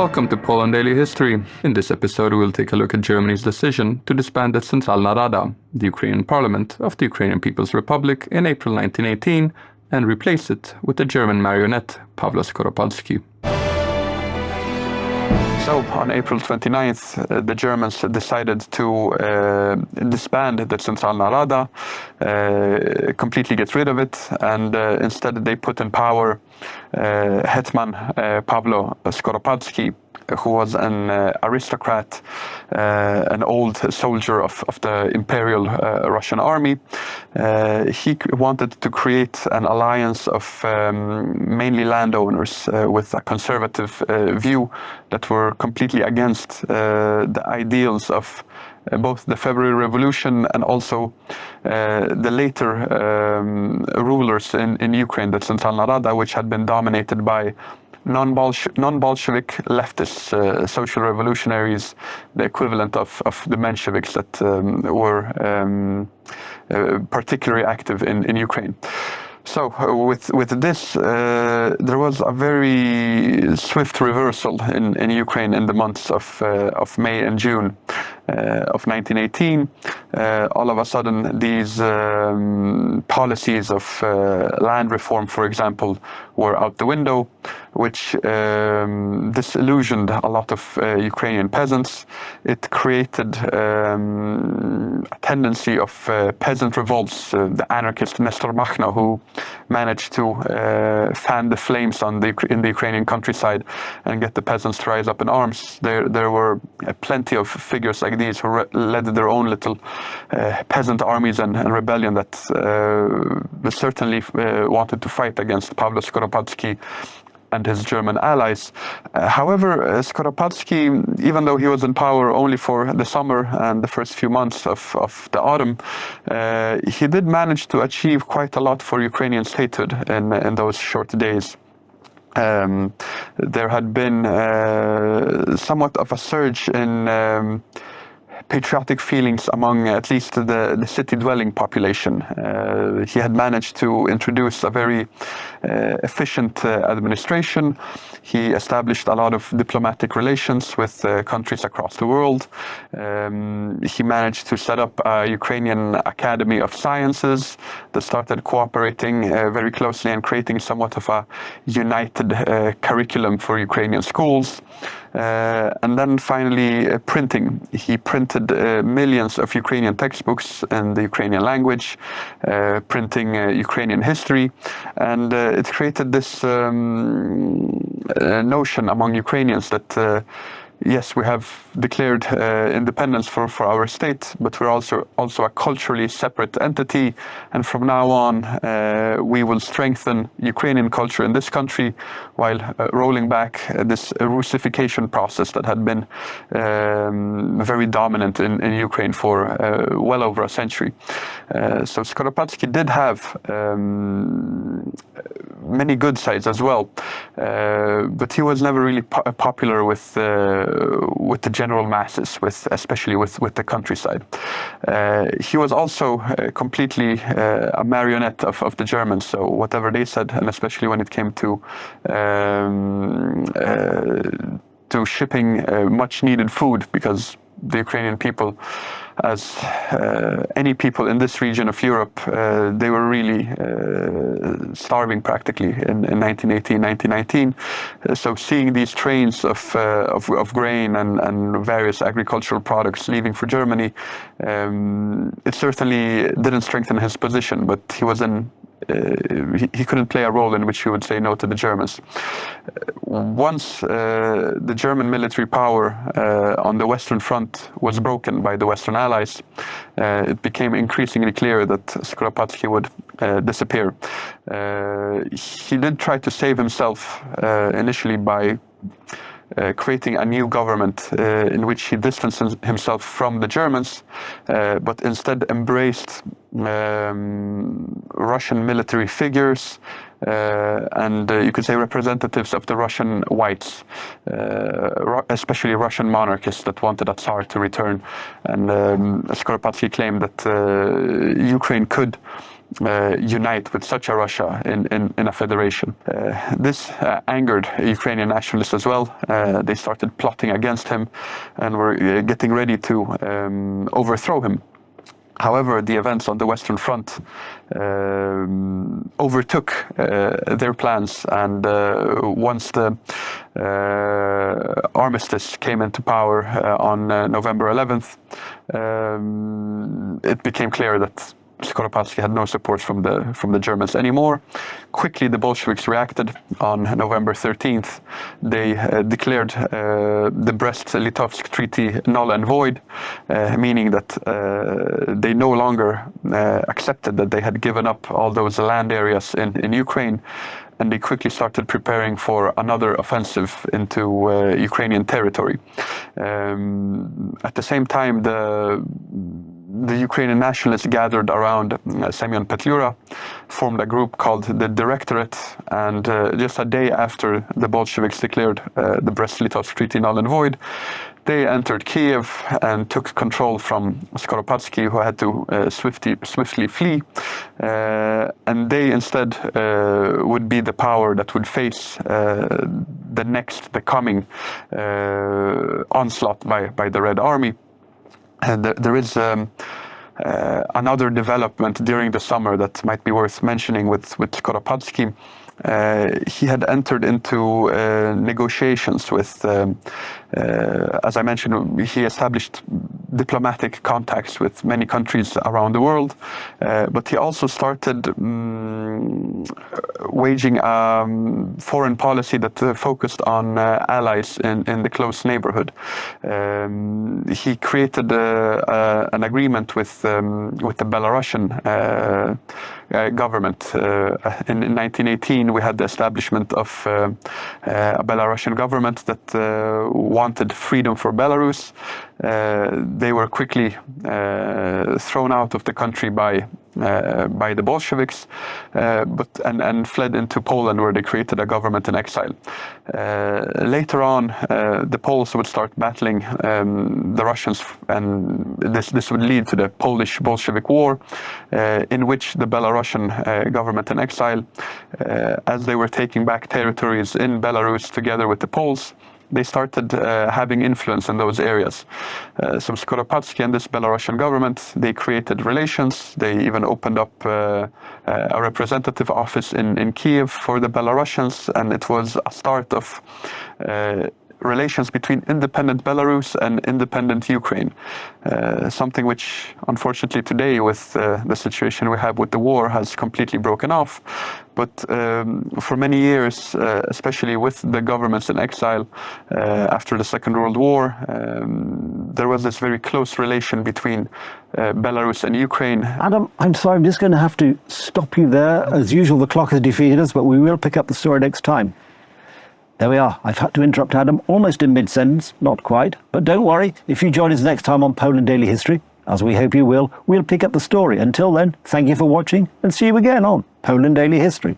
Welcome to Poland Daily History. In this episode, we'll take a look at Germany's decision to disband the Centralna Rada, the Ukrainian parliament of the Ukrainian People's Republic, in April 1918 and replace it with the German marionette Pavlo Skoropadsky. So, on April 29th, the Germans decided to disband the Centralna Rada, completely get rid of it, and instead they put in power Hetman Pavlo Skoropadsky, who was an aristocrat, an old soldier of the Imperial Russian Army. He wanted to create an alliance of mainly landowners with a conservative view that were completely against the ideals of both the February Revolution and also the later rulers in Ukraine, the Centralna Rada, which had been dominated by non-Bolshevik leftist social revolutionaries, the equivalent of the Mensheviks that were particularly active in Ukraine. So with this, there was a very swift reversal in Ukraine in the months of May and June of 1918. All of a sudden, these policies of land reform, for example, were out the window, which disillusioned a lot of Ukrainian peasants. It created a tendency of peasant revolts. The anarchist Nestor Makhno, who managed to fan the flames in the Ukrainian countryside and get the peasants to rise up in arms. There were plenty of figures like these who led their own little peasant armies and rebellion that certainly wanted to fight against Pavlo Skoropadsky and his German allies. However, Skoropadsky, even though he was in power only for the summer and the first few months of the autumn, he did manage to achieve quite a lot for Ukrainian statehood in those short days. There had been somewhat of a surge in patriotic feelings among at least the city-dwelling population. He had managed to introduce a very efficient administration. He established a lot of diplomatic relations with countries across the world. He managed to set up a Ukrainian Academy of Sciences that started cooperating very closely and creating somewhat of a united curriculum for Ukrainian schools. And then finally, printing. He printed millions of Ukrainian textbooks in the Ukrainian language, printing Ukrainian history, and it created this notion among Ukrainians that yes, we have declared independence for our state, but we're also a culturally separate entity, and from now on we will strengthen Ukrainian culture in this country while rolling back this Russification process that had been very dominant in Ukraine for well over a century. So Skoropadsky did have many good sides as well, but he was never really popular with the general masses, especially with the countryside. He was also completely a marionette of the Germans, so whatever they said, and especially when it came to shipping much needed food, because the Ukrainian people, as any people in this region of Europe, they were really starving practically in 1918, 1919. So seeing these trains of grain and various agricultural products leaving for Germany, it certainly didn't strengthen his position, but he was he couldn't play a role in which he would say no to the Germans. Once the German military power on the Western Front was broken by the Western Allies, it became increasingly clear that Skoropadsky would disappear. He did try to save himself initially by creating a new government in which he distanced himself from the Germans, but instead embraced Russian military figures and you could say representatives of the Russian whites, especially Russian monarchists that wanted a Tsar to return. And Skoropadsky claimed that Ukraine could unite with such a Russia in a federation. This angered Ukrainian nationalists as well. They started plotting against him and were getting ready to overthrow him. However, the events on the Western Front overtook their plans, and once the armistice came into power on November 11th, it became clear that Skoropadsky had no support from the Germans anymore. Quickly, the Bolsheviks reacted. On November 13th, they declared the Brest-Litovsk Treaty null and void, meaning that they no longer accepted that they had given up all those land areas in Ukraine, and they quickly started preparing for another offensive into Ukrainian territory. At the same time, the Ukrainian nationalists gathered around Semyon Petlura, formed a group called the Directorate, and just a day after the Bolsheviks declared the Brest-Litovsk Treaty null and void, they entered Kiev and took control from Skoropadsky, who had to swiftly flee, and they instead would be the power that would face the coming onslaught by the Red Army. And there is another development during the summer that might be worth mentioning with Skoropadsky. He had entered into negotiations with, as I mentioned, he established diplomatic contacts with many countries around the world, but he also started waging a foreign policy that focused on allies in the close neighborhood. He created an agreement with the Belarusian government. In 1918, we had the establishment of a Belarusian government that wanted freedom for Belarus. They were quickly thrown out of the country by the Bolsheviks, and fled into Poland, where they created a government in exile. Later on, the Poles would start battling the Russians, and this would lead to the Polish-Bolshevik War, in which the Belarusian government in exile, as they were taking back territories in Belarus together with the Poles, they started having influence in those areas. So Skoropadsky and this Belarusian government, they created relations. They even opened up a representative office in Kiev for the Belarusians, and it was a start of relations between independent Belarus and independent Ukraine. Something which, unfortunately, today, with the situation we have with the war, has completely broken off. But for many years, especially with the governments in exile after the Second World War, there was this very close relation between Belarus and Ukraine. Adam, I'm sorry, I'm just going to have to stop you there. As usual, the clock has defeated us, but we will pick up the story next time. There we are. I've had to interrupt Adam almost in mid-sentence. Not quite. But don't worry. If you join us next time on Poland Daily History, as we hope you will, we'll pick up the story. Until then, thank you for watching and see you again on Poland Daily History.